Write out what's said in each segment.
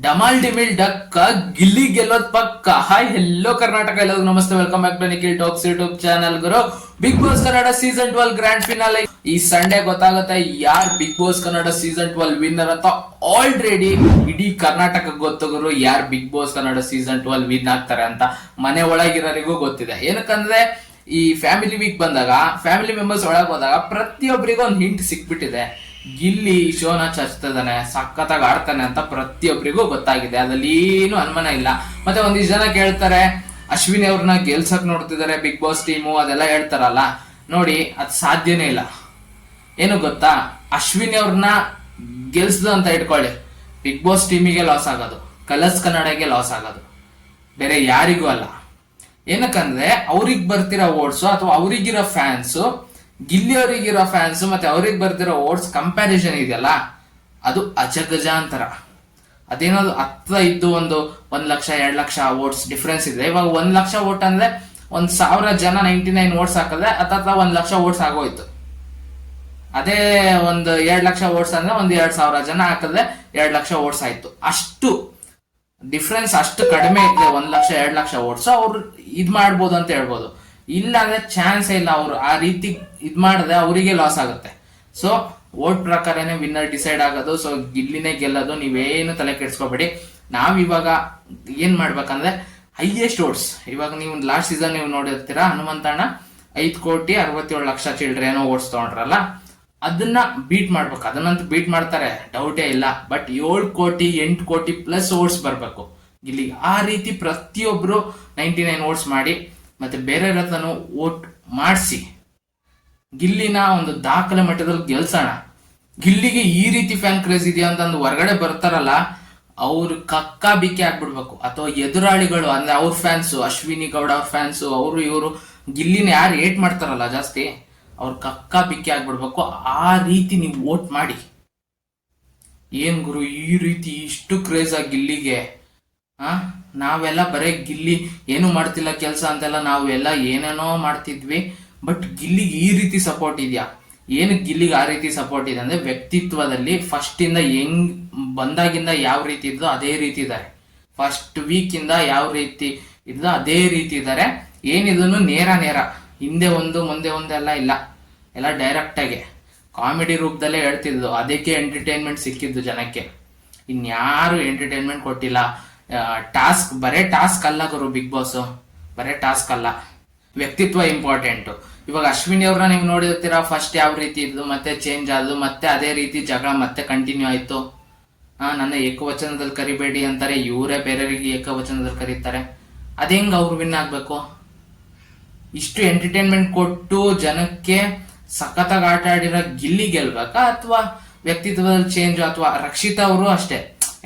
ಡಮಾಲ್ ಡಿಮಿಲ್ ಡಕ್ಕ ಗಿಲ್ಲಿ ಗೆಲ್ಲೋದ್ ಪಕ್ಕ. Hi hello Karnataka, ಎಲ್ಲರಿಗೂ ನಮಸ್ತೆ, welcome back to Nikhil talks YouTube channel. ಗುರು, big boss Kannada season 12 grand finale ಈ ಸಂಡೇ ಗೊತ್ತಾಗುತ್ತೆ ಯಾರ್ big boss Kannada season 12 winner ಅಂತ. ಆಲ್ರೆಡಿ ಇಡೀ ಕರ್ನಾಟಕ ಗೊತ್ತು ಗುರು, ಯಾರ್ big boss Kannada season 12 win ಆಗ್ತಾರೆ ಅಂತ ಮನೆ ಒಳಗಿರೋರಿಗೂ ಗೊತ್ತಿದೆ. ಏನಕ್ಕಂದ್ರೆ ಈ ಫ್ಯಾಮಿಲಿ ವೀಕ್ ಬಂದಾಗ, ಫ್ಯಾಮಿಲಿ ಮೆಂಬರ್ಸ್ ಒಳಗೆ ಹೋದಾಗ ಪ್ರತಿಯೊಬ್ಬರಿಗೂ ಒಂದು ಹಿಂಟ್ ಸಿಕ್ಬಿಟ್ಟಿದೆ. ಗಿಲ್ಲಿ ಶೋನ ಚಚ್ತಿದ್ದಾನೆ, ಸಖತ್ತಾಗಿ ಆಡ್ತಾನೆ ಅಂತ ಪ್ರತಿಯೊಬ್ಬರಿಗೂ ಗೊತ್ತಾಗಿದೆ. ಅದ್ರಲ್ಲಿ ಏನು ಅನುಮಾನ ಇಲ್ಲ. ಮತ್ತೆ ಒಂದಿಷ್ಟು ಜನ ಕೇಳ್ತಾರೆ, ಅಶ್ವಿನಿ ಅವ್ರನ್ನ ಗೆಲ್ಸಕ್ ನೋಡ್ತಿದ್ದಾರೆ ಬಿಗ್ ಬಾಸ್ ಟೀಮು, ಅದೆಲ್ಲ ಹೇಳ್ತಾರಲ್ಲ. ನೋಡಿ, ಅದು ಸಾಧ್ಯನೇ ಇಲ್ಲ. ಏನು ಗೊತ್ತಾ, ಅಶ್ವಿನಿ ಅವ್ರನ್ನ ಗೆಲ್ಸ್ದು ಅಂತ ಇಟ್ಕೊಳ್ಳಿ, ಬಿಗ್ ಬಾಸ್ ಟೀಮಿಗೆ ಲಾಸ್ ಆಗೋದು, ಕಲರ್ಸ್ ಕನ್ನಡಗೆ ಲಾಸ್ ಆಗೋದು, ಬೇರೆ ಯಾರಿಗೂ ಅಲ್ಲ. ಏನಕ್ಕಂದ್ರೆ ಅವ್ರಿಗೆ ಬರ್ತಿರೋ ಓಟ್ಸು ಅಥವಾ ಅವ್ರಿಗಿರೋ ಫ್ಯಾನ್ಸು, ಗಿಲ್ಲಿ ಅವ್ರಿಗಿರೋ ಫ್ಯಾನ್ಸ್ ಮತ್ತೆ ಅವ್ರಿಗೆ ಬರ್ತಿರೋ ಓಟ್ಸ್ ಕಂಪ್ಯಾರಿಸನ್ ಇದೆಯಲ್ಲ, ಅದು ಅಜಗಜಾಂತರ. ಅದೇನದು ಹತ್ರ ಇದ್ದು ಒಂದು 1 ಲಕ್ಷ 2 ಲಕ್ಷ ಓಟ್ಸ್ ಡಿಫ್ರೆನ್ಸ್ ಇದೆ. ಇವಾಗ 1 ಲಕ್ಷ ಓಟ್ ಅಂದ್ರೆ 1,000 ಜನ 99 ಓಟ್ಸ್ ಹಾಕಿದ್ರೆ ಹತ್ತತ್ರ 1 ಲಕ್ಷ ಓಟ್ಸ್ ಆಗೋಯ್ತು. ಅದೇ ಒಂದು 2 ಲಕ್ಷ ಓಟ್ಸ್ ಅಂದ್ರೆ 2,000 ಜನ ಹಾಕಿದ್ರೆ 2 ಲಕ್ಷ ಓಟ್ಸ್ ಆಯ್ತು. ಅಷ್ಟು ಡಿಫ್ರೆನ್ಸ್ ಅಷ್ಟು ಕಡಿಮೆ ಇದ್ರೆ 1 ಲಕ್ಷ 2 ಲಕ್ಷ ಓಟ್ಸ್ ಅವ್ರು ಇದ್ ಮಾಡ್ಬೋದು ಅಂತ ಹೇಳ್ಬೋದು. ಇಲ್ಲ ಅಂದ್ರೆ ಚಾನ್ಸ್ ಇಲ್ಲ. ಅವ್ರು ಆ ರೀತಿ ಇದ್ ಮಾಡಿದ್ರೆ ಅವರಿಗೆ ಲಾಸ್ ಆಗುತ್ತೆ. ಸೊ ಓಟ್ ಪ್ರಕಾರನೇ ವಿನ್ನರ್ ಡಿಸೈಡ್ ಆಗೋದು. ಸೊ ಗಿಲ್ಲಿನೇ ಗೆಲ್ಲೋದು, ನೀವೇನು ತಲೆ ಕೆಡ್ಸ್ಕೊಬೇಡಿ. ನಾವಿವಾಗ ಏನ್ ಮಾಡ್ಬೇಕಂದ್ರೆ ಹೈಯೆಸ್ಟ್ ಓಟ್ಸ್, ಇವಾಗ ನೀವು ಲಾಸ್ಟ್ ಸೀಸನ್ ನೀವು ನೋಡಿರ್ತೀರಾ, ಹನುಮಂತಣ್ಣ 5,67,00,000 ಚಿಲ್ಡ್ರೇನೋ ಓಟ್ಸ್ ತಗೊಂಡ್ರಲ್ಲ, ಅದನ್ನ ಬೀಟ್ ಮಾಡ್ಬೇಕು. ಅದನ್ನಂತೂ ಬೀಟ್ ಮಾಡ್ತಾರೆ, ಡೌಟೇ ಇಲ್ಲ. ಬಟ್ 7 ಕೋಟಿ 8 ಕೋಟಿ ಪ್ಲಸ್ ಓಟ್ಸ್ ಬರ್ಬೇಕು ಗಿಲ್ಲಿಗೆ. ಆ ರೀತಿ ಪ್ರತಿಯೊಬ್ರು 99 ಓಟ್ಸ್ ಮಾಡಿ ಮತ್ತೆ ಬೇರೆ ರಥನು ಓಟ್ ಮಾಡಿಸಿ ಗಿಲ್ಲಿನ ಒಂದು ದಾಖಲೆ ಮಟ್ಟದಲ್ಲಿ ಗೆಲ್ಸೋಣ. ಗಿಲ್ಲಿಗೆ ಈ ರೀತಿ ಫ್ಯಾನ್ ಕ್ರೇಜ್ ಇದೆಯಾ ಅಂತಂದು ಹೊರಗಡೆ ಬರ್ತಾರಲ್ಲ, ಅವ್ರು ಕಕ್ಕಾ ಬಿಕ್ಕಿ ಆಗ್ಬಿಡ್ಬೇಕು. ಅಥವಾ ಎದುರಾಳಿಗಳು ಅಂದ್ರೆ ಅವ್ರ ಫ್ಯಾನ್ಸು, ಅಶ್ವಿನಿ ಗೌಡ ಅವ್ರ ಫ್ಯಾನ್ಸು, ಅವರು ಇವರು ಗಿಲ್ಲಿನ ಯಾರು ಏಟ್ ಮಾಡ್ತಾರಲ್ಲ ಜಾಸ್ತಿ, ಅವ್ರು ಕಕ್ಕಾ ಬಿಕ್ಕಿ ಆಗ್ಬಿಡ್ಬೇಕು. ಆ ರೀತಿ ನೀವು ವೋಟ್ ಮಾಡಿ. ಏನ್ ಗುರು ಈ ರೀತಿ ಇಷ್ಟು ಕ್ರೇಜ್ ಆಗಿ ಗಿಲ್ಲಿಗೆ? ನಾವೆಲ್ಲ ಬರೇ ಗಿಲ್ಲಿ ಏನು ಮಾಡ್ತಿಲ್ಲ ಕೆಲಸ ಅಂತೆಲ್ಲ ನಾವೆಲ್ಲ ಏನೇನೋ ಮಾಡ್ತಿದ್ವಿ. ಬಟ್ ಗಿಲ್ಲಿಗೆ ಈ ರೀತಿ ಸಪೋರ್ಟ್ ಇದೆಯಾ? ಏನಕ್ಕೆ ಗಿಲ್ಲಿಗೆ ಆ ರೀತಿ ಸಪೋರ್ಟ್ ಇದೆ ಅಂದ್ರೆ, ವ್ಯಕ್ತಿತ್ವದಲ್ಲಿ ಫಸ್ಟ್ ಇಂದ ಹೆಂಗ್ ಬಂದಾಗಿಂದ ಯಾವ ರೀತಿ ಇದ್ದೋ ಅದೇ ರೀತಿ ಇದ್ದಾರೆ. ಫಸ್ಟ್ ವೀಕ್ ಇಂದ ಯಾವ ರೀತಿ ಇದ್ದೋ ಅದೇ ರೀತಿ ಇದ್ದಾರೆ. ಏನಿದನ್ನು ನೇರ ಹಿಂದೆ ಒಂದು ಮುಂದೆ ಒಂದೆಲ್ಲ ಇಲ್ಲ, ಎಲ್ಲ ಡೈರೆಕ್ಟ್ ಆಗಿ ಕಾಮಿಡಿ ರೂಪದಲ್ಲೇ ಹೇಳ್ತಿದ್ದು. ಅದಕ್ಕೆ ಎಂಟರ್ಟೈನ್ಮೆಂಟ್ ಸಿಕ್ಕಿದ್ದು ಜನಕ್ಕೆ, ಇನ್ಯಾರು ಎಂಟರ್ಟೈನ್ಮೆಂಟ್ ಕೊಟ್ಟಿಲ್ಲ. ಬರೇ ಟಾಸ್ಕ್ ಅಲ್ಲ ಗುರು, ಬಿಗ್ ಬಾಸ್ ಬರೇ ಟಾಸ್ಕ್ ಅಲ್ಲ, ವ್ಯಕ್ತಿತ್ವ ಇಂಪಾರ್ಟೆಂಟ್. ಇವಾಗ ಅಶ್ವಿನಿ ಅವ್ರನ್ನ ನೀವು ನೋಡಿರ್ತೀರಾ, ಫಸ್ಟ್ ಯಾವ ರೀತಿ ಇದ್ದು ಮತ್ತೆ ಚೇಂಜ್ ಆದ್ರು, ಮತ್ತೆ ಅದೇ ರೀತಿ ಜಗಳ ಮತ್ತೆ ಕಂಟಿನ್ಯೂ ಆಯ್ತು. ನನ್ನ ಏಕವಚನದಲ್ಲಿ ಕರಿಬೇಡಿ ಅಂತಾರೆ, ಇವರೇ ಬೇರೆಯವರಿಗೆ ಏಕವಚನದಲ್ಲಿ ಕರೀತಾರೆ. ಅದೇ ಹೆಂಗ್ ಅವ್ರು ವಿನ್ ಆಗ್ಬೇಕು? ಇಷ್ಟು ಎಂಟರ್ಟೈನ್ಮೆಂಟ್ ಕೊಟ್ಟು ಜನಕ್ಕೆ ಸಖತ್ತಾಗಿ ಆಟ ಆಡಿರೋ ಗಿಲ್ಲಿ ಗೆಲ್ಬೇಕಾ, ಅಥವಾ ವ್ಯಕ್ತಿತ್ವದಲ್ಲಿ ಚೇಂಜ್? ಅಥವಾ ರಕ್ಷಿತಾ ಅವರು ಅಷ್ಟೇ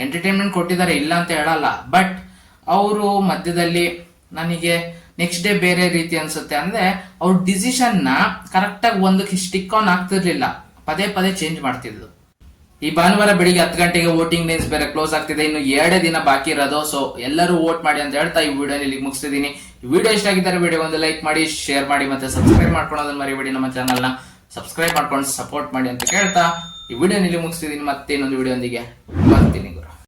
ಎಂಟರ್ಟೈನ್ಮೆಂಟ್ ಕೊಟ್ಟಿದ್ದಾರೆ, ಇಲ್ಲ ಅಂತ ಹೇಳಲ್ಲ. ಬಟ್ ಅವರು ಮಧ್ಯದಲ್ಲಿ ನನಗೆ ನೆಕ್ಸ್ಟ್ ಡೇ ಬೇರೆ ರೀತಿ ಅನ್ಸುತ್ತೆ. ಅಂದ್ರೆ ಅವ್ರ ಡಿಸಿಷನ್ ನ ಕರೆಕ್ಟ್ ಆಗಿ ಒಂದಕ್ಕೆ ಸ್ಟಿಕ್ ಆನ್ ಆಗ್ತಿರ್ಲಿಲ್ಲ, ಪದೇ ಪದೇ ಚೇಂಜ್ ಮಾಡ್ತಿದ್ರು. ಈ ಭಾನುವಾರ ಬೆಳಿಗ್ಗೆ 10 ಗಂಟೆಗೆ ವೋಟಿಂಗ್ ಡೇಸ್ ಬೇರೆ ಕ್ಲೋಸ್ ಆಗ್ತಿದೆ. ಇನ್ನು 2 ದಿನ ಬಾಕಿ ಇರೋದು. ಸೊ ಎಲ್ಲರೂ ವೋಟ್ ಮಾಡಿ ಅಂತ ಹೇಳ್ತಾ ಈ ವಿಡಿಯೋ ಇಲ್ಲಿ ಮುಗಿಸ್ತಿದ್ದೀನಿ. ಈ ವಿಡಿಯೋ ಇಷ್ಟ ಆಗಿದ್ದಾರೆ ವಿಡಿಯೋ ಒಂದು ಲೈಕ್ ಮಾಡಿ, ಶೇರ್ ಮಾಡಿ, ಮತ್ತೆ ಸಬ್ಸ್ಕ್ರೈಬ್ ಮಾಡ್ಕೊಳ್ಳೋದನ್ನ ಮರಿಬೇಡಿ. ನಮ್ಮ ಚಾನಲ್ನ ಸಬ್ಸ್ಕ್ರೈಬ್ ಮಾಡ್ಕೊಂಡು ಸಪೋರ್ಟ್ ಮಾಡಿ ಅಂತ ಕೇಳ್ತಾ ಈ ವಿಡಿಯೋ ಇಲ್ಲಿ ಮುಗಿಸ್ತಿದ್ದೀನಿ. ಮತ್ತೆ ಇನ್ನೊಂದು ವಿಡಿಯೋ ಒಂದಿಗೆ ಬರ್ತೀನಿ ಗುರು.